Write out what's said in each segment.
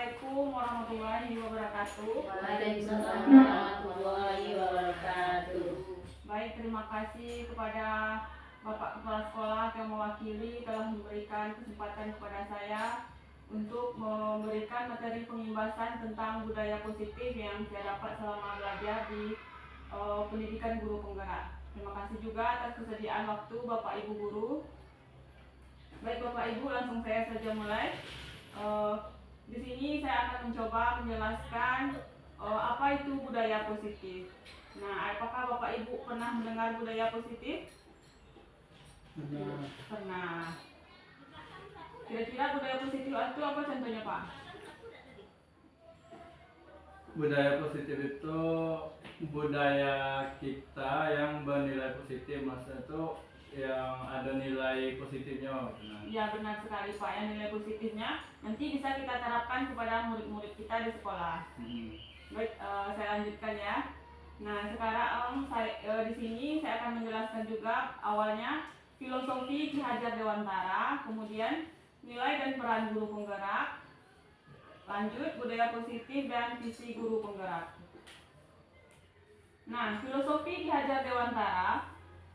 Assalamualaikum warahmatullahi wabarakatuh. Waalaikumsalam warahmatullahi wabarakatuh. Baik, terima kasih kepada Bapak Kepala Sekolah yang mewakili telah memberikan kesempatan kepada saya untuk memberikan materi pengimbasan tentang budaya positif yang saya dapat selama belajar di pendidikan guru penggerak. Terima kasih juga atas kesediaan waktu Bapak Ibu guru. Baik Bapak Ibu, langsung saya saja mulai. Di sini saya akan mencoba menjelaskan apa itu budaya positif. Nah, apakah Bapak Ibu pernah mendengar budaya positif? Pernah. Kira-kira budaya positif itu apa contohnya, Pak? Budaya positif itu budaya kita yang bernilai positif, maksudnya itu yang ada nilai positifnya. Ya, benar sekali Pak, yang nilai positifnya nanti bisa kita terapkan kepada murid-murid kita di sekolah. Baik, saya lanjutkan ya. Nah, sekarang di sini saya akan menjelaskan juga awalnya filosofi Ki Hajar Dewantara, kemudian nilai dan peran guru penggerak, lanjut budaya positif dan visi guru penggerak. Nah, filosofi Ki Hajar Dewantara,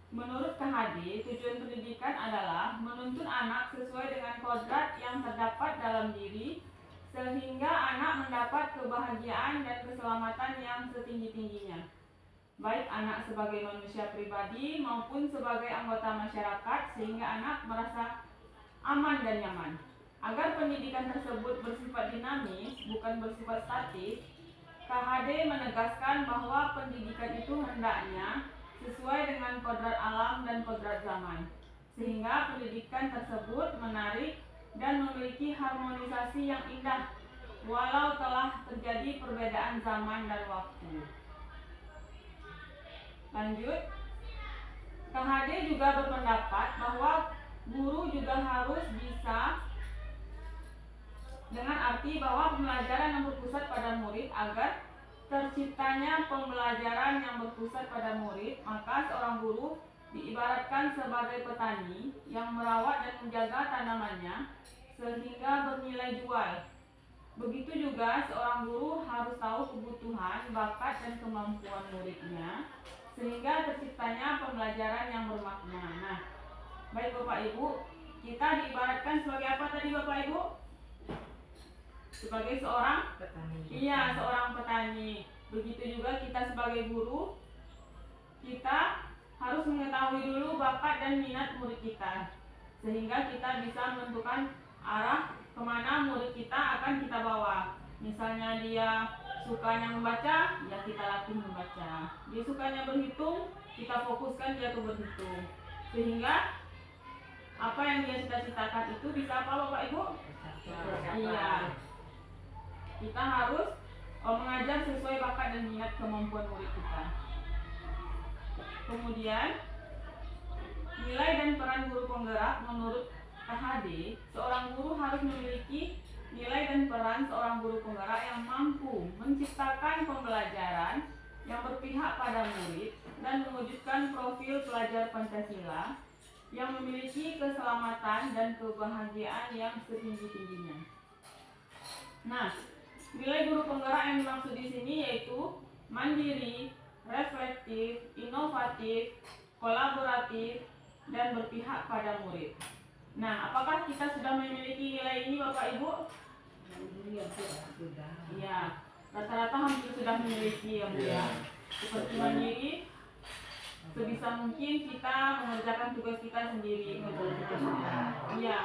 menurut KHD, tujuan pendidikan adalah menuntun anak sesuai dengan kodrat yang terdapat dalam diri, sehingga anak mendapat kebahagiaan dan keselamatan yang setinggi-tingginya, baik anak sebagai manusia pribadi maupun sebagai anggota masyarakat, sehingga anak merasa aman dan nyaman. Agar pendidikan tersebut bersifat dinamis, bukan bersifat statis, KHD menegaskan bahwa pendidikan itu hendaknya sesuai dengan kodrat alam dan kodrat zaman, sehingga pendidikan tersebut menarik dan memiliki harmonisasi yang indah walau telah terjadi perbedaan zaman dan waktu. Lanjut, KHD juga berpendapat bahwa guru juga harus bisa, dengan arti bahwa pembelajaran yang berpusat pada murid. Agar terciptanya pembelajaran yang berpusat pada murid, maka seorang guru diibaratkan sebagai petani yang merawat dan menjaga tanamannya sehingga bernilai jual. Begitu juga seorang guru harus tahu kebutuhan, bakat, dan kemampuan muridnya sehingga terciptanya pembelajaran yang bermakna. Nah, baik Bapak Ibu, kita diibaratkan sebagai apa tadi Bapak Ibu? Sebagai seorang petani. Iya, seorang petani. Begitu juga kita sebagai guru, kita harus mengetahui dulu bakat dan minat murid kita, sehingga kita bisa menentukan arah kemana murid kita akan kita bawa. Misalnya dia sukanya membaca, ya kita latih membaca. Dia sukanya berhitung, kita fokuskan dia ke berhitung, sehingga apa yang dia cita-citakan itu bisa apa Bapak Ibu? Iya. Kita harus mengajar sesuai bakat dan minat kemampuan murid kita. Kemudian, nilai dan peran guru penggerak menurut KHD, seorang guru harus memiliki nilai dan peran seorang guru penggerak yang mampu menciptakan pembelajaran yang berpihak pada murid dan mewujudkan profil pelajar Pancasila yang memiliki keselamatan dan kebahagiaan yang setinggi-tingginya. Nah, nilai guru penggerak yang dimaksud di sini yaitu mandiri, reflektif, inovatif, kolaboratif, dan berpihak pada murid. Nah, apakah kita sudah memiliki nilai ini Bapak Ibu? Iya, rata-rata hampir sudah memiliki ya Bu ya. Seperti mandiri, sebisa mungkin kita mengerjakan tugas kita sendiri. Iya.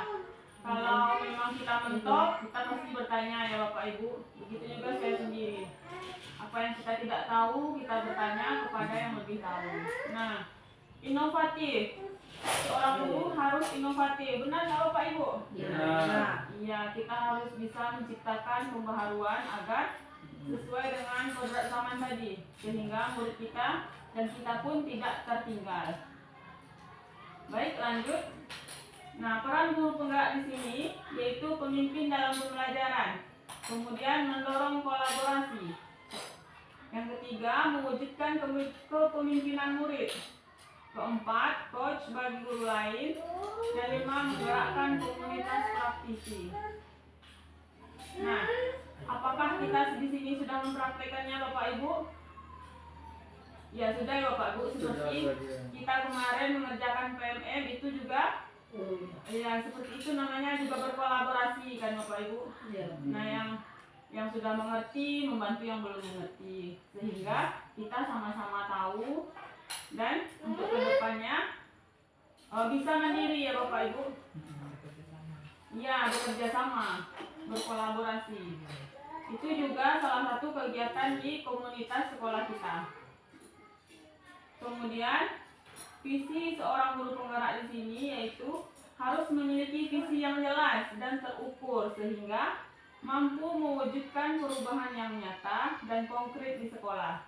Kalau memang kita mentok, kita pasti bertanya ya Bapak Ibu. Begitu juga saya sendiri. Apa yang kita tidak tahu, kita bertanya kepada yang lebih tahu. Nah, inovatif. Seorang guru harus inovatif. Benar nggak Bapak Ibu? Ya. Iya, kita harus bisa menciptakan pembaharuan agar sesuai dengan kodrat zaman tadi, sehingga murid kita dan kita pun tidak tertinggal. Baik, lanjut. Nah, peran guru penggerak di sini yaitu pemimpin dalam pembelajaran, kemudian mendorong kolaborasi. Yang ketiga, mewujudkan kepemimpinan murid. Keempat, coach bagi guru lain. Yang lima, menggerakkan komunitas praktisi. Nah, kita di sini sudah mempraktekannya Bapak Ibu? Ya sudah ya Bapak Ibu, seperti kita kemarin mengerjakan PMM itu juga ya seperti itu namanya juga berkolaborasi kan Bapak Ibu. Nah yang sudah mengerti membantu yang belum mengerti sehingga kita sama-sama tahu dan untuk kedepannya bisa mandiri ya Bapak Ibu. Ya bekerja sama, berkolaborasi. Itu juga salah satu kegiatan di komunitas sekolah kita. Kemudian visi seorang guru penggerak di sini yaitu harus memiliki visi yang jelas dan terukur sehingga mampu mewujudkan perubahan yang nyata dan konkret di sekolah.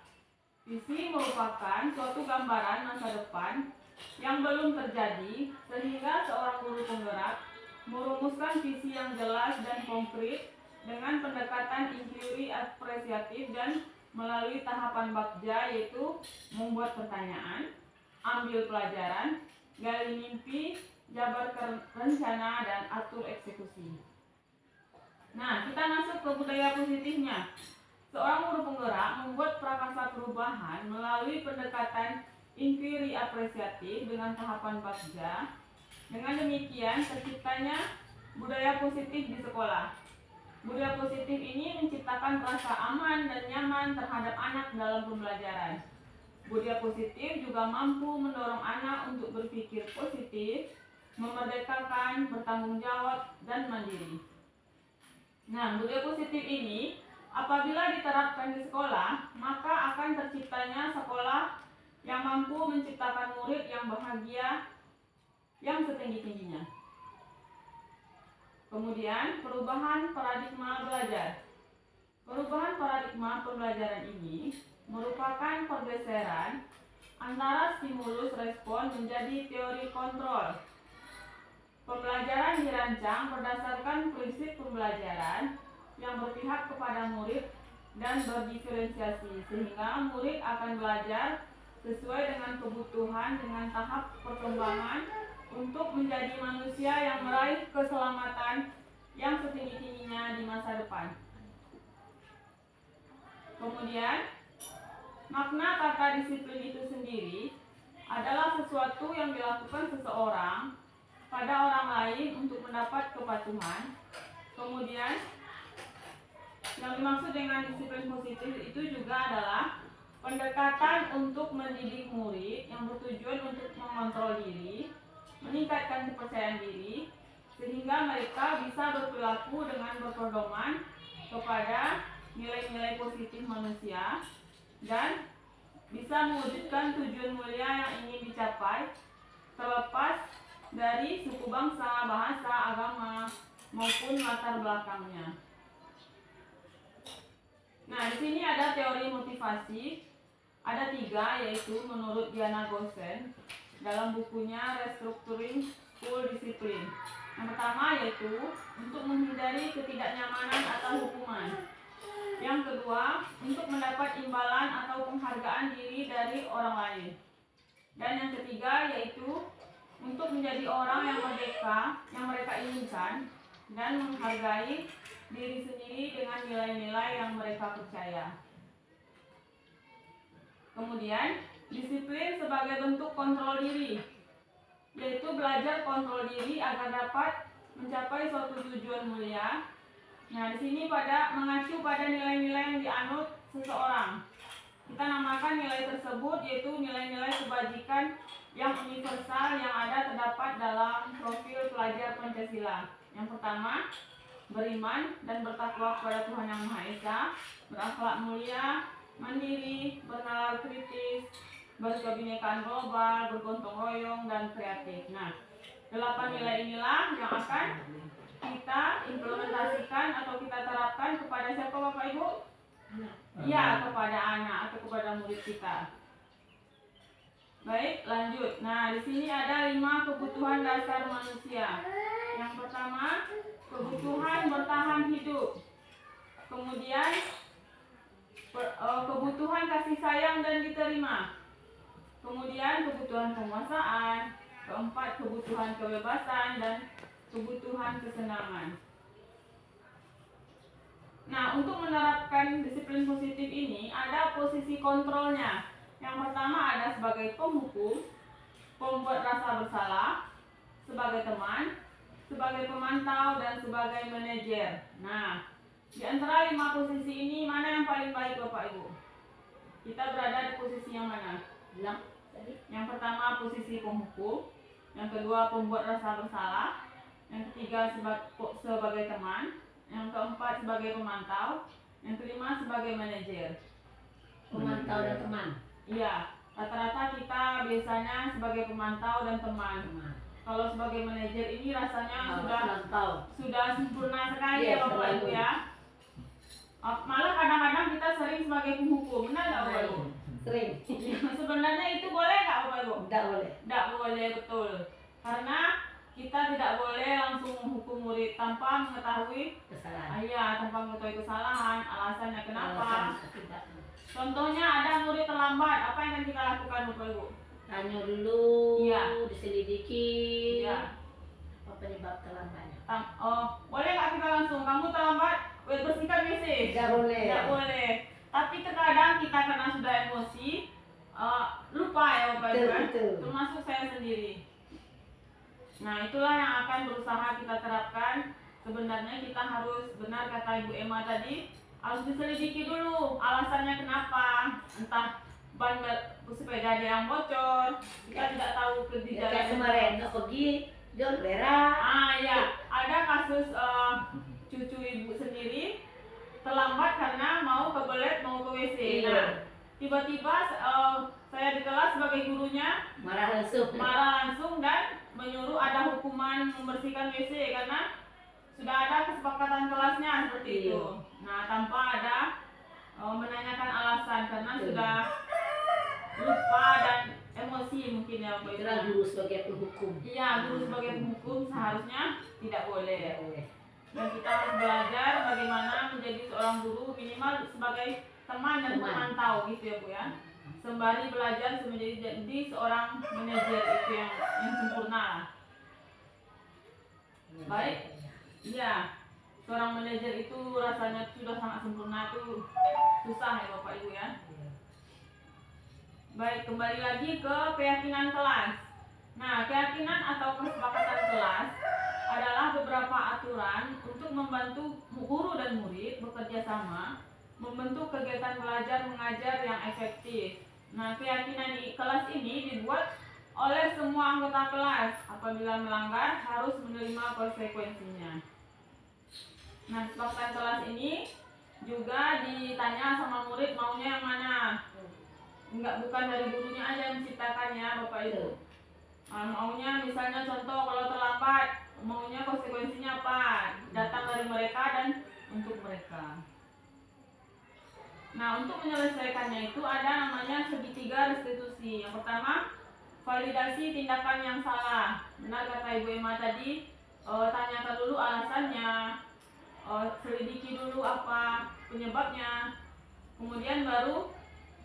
Visi merupakan suatu gambaran masa depan yang belum terjadi sehingga seorang guru penggerak merumuskan visi yang jelas dan konkret dengan pendekatan inquiry apresiatif dan melalui tahapan bagja yaitu membuat pertanyaan, ambil pelajaran, gali mimpi, jabarkan rencana, dan atur eksekusi. Nah, kita masuk ke budaya positifnya. Seorang guru penggerak membuat prakasa perubahan melalui pendekatan inquiry apresiatif dengan tahapan bagja. Dengan demikian terciptanya budaya positif di sekolah. Budaya positif ini menciptakan rasa aman dan nyaman terhadap anak dalam pembelajaran. Budaya positif juga mampu mendorong anak untuk berpikir positif, memerdekakan, bertanggung jawab, dan mandiri. Nah, budaya positif ini apabila diterapkan di sekolah, maka akan terciptanya sekolah yang mampu menciptakan murid yang bahagia yang setinggi-tingginya. Kemudian, perubahan paradigma belajar. Perubahan paradigma pembelajaran ini merupakan pergeseran antara stimulus respon menjadi teori kontrol. Pembelajaran dirancang berdasarkan prinsip pembelajaran yang berpihak kepada murid dan berdiferensiasi sehingga murid akan belajar sesuai dengan kebutuhan dengan tahap perkembangan untuk menjadi manusia yang meraih keselamatan yang setinggi-tingginya di masa depan. Kemudian, makna kata disiplin itu sendiri adalah sesuatu yang dilakukan seseorang pada orang lain untuk mendapat kepatuhan. Kemudian, yang dimaksud dengan disiplin positif itu juga adalah pendekatan untuk mendidik murid yang bertujuan untuk mengontrol diri, meningkatkan kepercayaan diri, sehingga mereka bisa berperilaku dengan berpedoman kepada nilai-nilai positif manusia dan bisa mewujudkan tujuan mulia yang ingin dicapai terlepas dari suku bangsa, bahasa, agama, maupun latar belakangnya. Nah, di sini ada teori motivasi, ada 3 yaitu menurut Diana Gosen dalam bukunya Restructuring School Discipline. Yang pertama yaitu untuk menghindari ketidaknyamanan atau hukuman. Yang kedua, untuk mendapat imbalan atau penghargaan diri dari orang lain. Dan yang ketiga yaitu untuk menjadi orang yang merdeka yang mereka inginkan dan menghargai diri sendiri dengan nilai-nilai yang mereka percaya. Kemudian, disiplin sebagai bentuk kontrol diri, yaitu belajar kontrol diri agar dapat mencapai suatu tujuan mulia. Nah, di sini mengacu pada nilai-nilai yang dianut seseorang. Kita namakan nilai tersebut yaitu nilai-nilai kebajikan yang universal yang ada terdapat dalam profil pelajar Pancasila. Yang pertama, beriman dan bertakwa kepada Tuhan Yang Maha Esa, berakhlak mulia, mandiri, bernalar kritis, berkebinekaan global, bergotong royong, dan kreatif. Nah, 8 nilai inilah yang akan kita implementasikan atau kita terapkan kepada siapa Bapak Ibu? Ya, kepada anak atau kepada murid kita. Baik, lanjut. Nah, di sini ada 5 kebutuhan dasar manusia. Yang pertama, kebutuhan bertahan hidup. Kemudian, kebutuhan kasih sayang dan diterima. Kemudian, kebutuhan penguasaan. Keempat, kebutuhan kebebasan dan kebutuhan kesenangan. Nah, untuk menerapkan disiplin positif ini ada posisi kontrolnya. Yang pertama ada sebagai penghukum, pembuat rasa bersalah, sebagai teman, sebagai pemantau, dan sebagai manajer. Nah, di antara 5 posisi ini mana yang paling baik Bapak Ibu? Kita berada di posisi yang mana? Bilang tadi. Yang pertama posisi penghukum, yang kedua pembuat rasa bersalah, yang ketiga sebagai teman, yang keempat sebagai pemantau, yang kelima sebagai manajer. Pemantau dan teman. Iya, rata-rata kita biasanya sebagai pemantau dan teman. Kalau sebagai manajer ini rasanya sudah sempurna sekali ya Bapak Ibu ya. Malah kadang-kadang kita sering sebagai penghukum, benar nggak Bapak Ibu? Sering. Sebenarnya itu boleh nggak Bapak Ibu? Tidak boleh. Tidak boleh, betul. Karena kita tidak boleh langsung menghukum murid tanpa mengetahui Kesalahan. tanpa mengetahui kesalahan, alasannya kenapa. Alasan tidak. Contohnya ada murid terlambat, apa yang akan kita lakukan Bapak Ibu? Tanya dulu, Iya. diselidiki. Iya. Apa penyebab terlambatnya? Boleh nggak kita langsung, kamu terlambat, bersihkan WC? Tidak boleh. Tidak boleh. Tapi terkadang kita karena sudah emosi, lupa ya Bapak Ibu kan? Betul. Termasuk saya sendiri. Nah, itulah yang akan berusaha kita terapkan. Sebenarnya kita harus, benar kata Ibu Emma tadi, harus diselidiki dulu alasannya kenapa. Entah ban sepeda dia yang bocor, kita tidak tahu Ya, kayak kejadian. kemarin nggak pergi, John berak. Ya, ada kasus cucu ibu sendiri terlambat karena mau kebelet mau ke WC. Iya. Nah, tiba-tiba saya di kelas sebagai gurunya Marah langsung dan menyuruh ada hukuman membersihkan WC karena sudah ada kesepakatan kelasnya seperti Iya. itu. Nah, tanpa ada menanyakan alasan karena Iya. sudah lupa dan emosi mungkin ya Bapak Ibu. Itulah guru sebagai penghukum. Iya, guru sebagai penghukum seharusnya tidak boleh. Tidak boleh. Dan kita harus belajar bagaimana menjadi seorang guru minimal sebagai teman dan pemantau gitu ya Bu ya. Sembari belajar menjadi seorang manajer itu yang sempurna. Baik. Iya. Seorang manajer itu rasanya sudah sangat sempurna, itu susah ya Bapak Ibu ya. Baik, kembali lagi ke keyakinan kelas. Nah, keyakinan atau kesepakatan kelas adalah beberapa aturan untuk membantu guru dan murid bekerja sama membentuk kegiatan belajar mengajar yang efektif. Nah, keyakinan di kelas ini dibuat oleh semua anggota kelas. Apabila melanggar harus menerima konsekuensinya. Nah, kesepakatan kelas ini juga ditanya sama murid maunya yang mana. Bukan dari gurunya aja yang menciptakannya Bapak Ibu. Maunya misalnya contoh kalau terlambat, maunya konsekuensinya apa? Datang dari mereka dan untuk mereka. Nah, untuk menyelesaikannya itu ada namanya segitiga restitusi. Yang pertama, validasi tindakan yang salah. Benar kata Ibu Emma tadi, tanyakan dulu alasannya, selidiki dulu apa penyebabnya, kemudian baru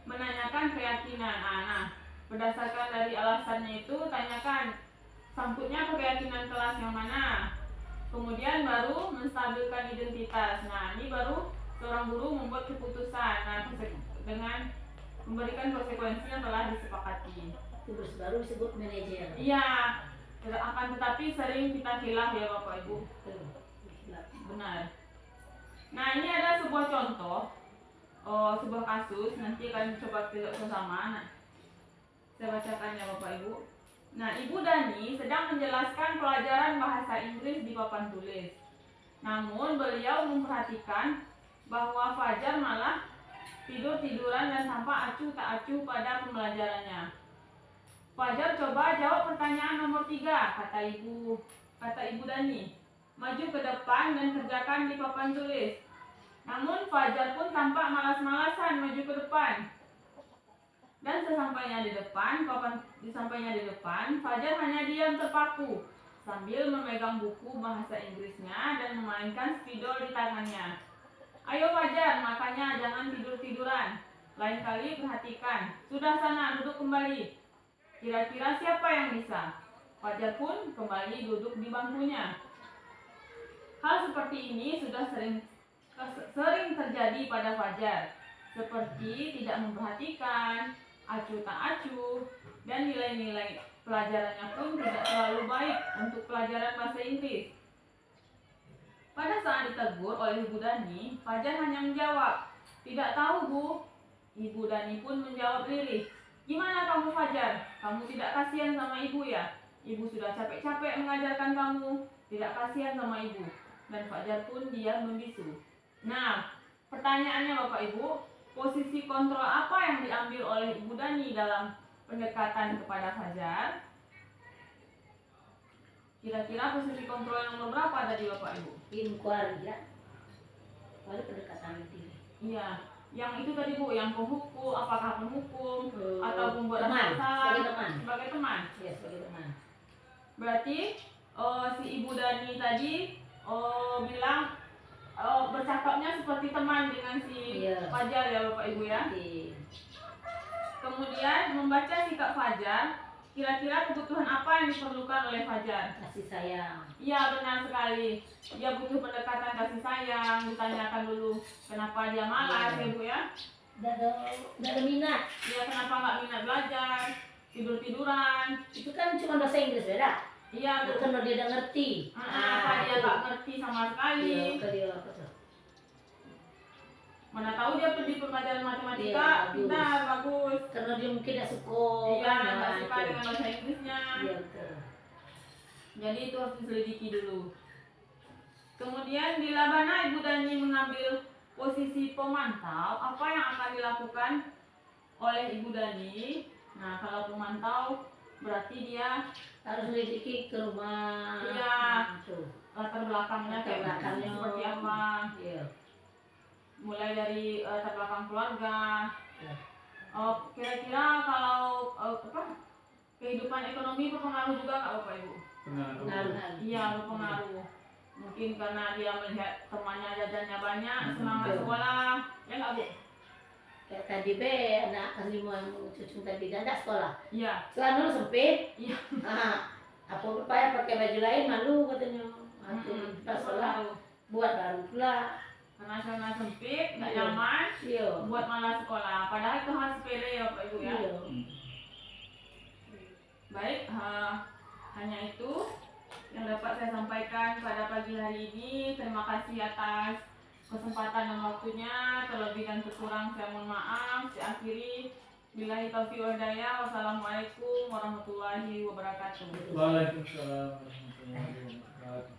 menanyakan keyakinan. Nah, berdasarkan dari alasannya itu tanyakan sangkutnya ke keyakinan kelas yang mana. Kemudian baru menstabilkan identitas. Nah, ini baru seorang guru membuat keputusan. Nah, dengan memberikan konsekuensi yang telah disepakati. Terus baru disebut manajer. Iya, akan tetapi sering kita khilaf ya Bapak Ibu. Benar. Nah, ini ada sebuah contoh, sebuah kasus. Nanti akan coba kita bersama. Nah, saya bacakan ya Bapak Ibu. Nah, Ibu Dani sedang menjelaskan pelajaran bahasa Inggris di papan tulis. Namun beliau memperhatikan bahwa Fajar malah tidur-tiduran dan tampak acuh tak acuh pada pembelajarannya. Fajar coba jawab pertanyaan nomor 3, kata Ibu Dani. Maju ke depan dan kerjakan di papan tulis. Namun Fajar pun tampak malas-malasan maju ke depan. Dan sesampainya di depan, Fajar hanya diam terpaku sambil memegang buku bahasa Inggrisnya dan memainkan spidol di tangannya. Ayo Fajar, makanya jangan tidur-tiduran. Lain kali perhatikan. Sudah sana, duduk kembali. Kira-kira siapa yang bisa? Fajar pun kembali duduk di bangkunya. Hal seperti ini sudah sering terjadi pada Fajar, seperti tidak memperhatikan, acuh tak acuh, dan nilai-nilai pelajarannya pun tidak terlalu baik untuk pelajaran bahasa Inggris. Pada saat ditegur oleh Ibu Dani, Fajar hanya menjawab, "Tidak tahu, Bu." Ibu Dani pun menjawab lirih, "Gimana kamu, Fajar? Kamu tidak kasihan sama ibu ya? Ibu sudah capek-capek mengajarkan kamu. Tidak kasihan sama ibu." Dan Fajar pun diam membisu. Nah, pertanyaannya Bapak Ibu, posisi kontrol apa yang diambil oleh Ibu Dani dalam pendekatan kepada Fajar? Kira-kira posisi kontrol yang nomor berapa tadi Bapak Ibu? Inquiry ya. Ada pendekatan diri. Iya, yang itu tadi Bu, yang penghukum, apakah penghukum atau membuat teman, masalah sebagai teman. sebagai teman. Ya, sebagai teman. Berarti si Ibu Dani tadi bilang bercakapnya seperti teman dengan si Iya. Fajar ya Bapak Ibu ya. Iya. Kemudian membaca sikap Fajar, kira-kira kebutuhan apa yang diperlukan oleh Fajar? Kasih sayang. Iya benar sekali. Dia butuh pendekatan kasih sayang, ditanyakan dulu kenapa dia malas ya Bu ya. Nggak ada minat. Dia kenapa nggak minat belajar, tidur-tiduran. Itu kan cuma bahasa Inggris beda. Iya Bu. Karena dia nggak ngerti. Apa dia nggak ngerti sama sekali. Iya, dia apa tuh? Mana tahu dia pergi pelajaran matematika, Iya, bagus. pintar, bagus. Karena dia mungkin tidak suka. Iya, kan, nggak nah, suka itu. dengan bahasa Inggrisnya. Iya betul. Jadi itu harus diselidiki dulu. Kemudian bila mana Ibu Dani mengambil posisi pemantau, apa yang akan dilakukan oleh Ibu Dani? Nah, kalau pemantau berarti dia Harus selidiki ke rumah. Iya. Nah, tuh. latar belakangnya Latar kayak belakangnya. seperti apa. Iya. Mulai dari latar belakang keluarga. Iya. Kira-kira kalau kehidupan ekonomi berpengaruh juga nggak Bapak Ibu? Pengaruh. Iya berpengaruh. Mungkin karena dia melihat temannya jajannya banyak, semangat Betul. sekolah, ya nggak Bu? Kayak tadi be anak kelima yang cucu tadi kan tak sekolah. Iya. Celana lu sempit. Iya. Apa upaya pakai baju lain malu katanya. Atau pas sekolah Berpengaruh. buat baru pula. Karena celana sempit, nggak Iya. nyaman, Iya. buat malas sekolah. Padahal itu hal sepele ya Bapak Ibu ya. Iya. Baik, hanya itu yang dapat saya sampaikan pada pagi hari ini. Terima kasih atas kesempatan dan waktunya. Terlebih dan terkurang saya mohon maaf. Saya akhiri. Billahi taufiq wal hidayah. Wassalamualaikum warahmatullahi wabarakatuh. Waalaikumsalam warahmatullahi wabarakatuh.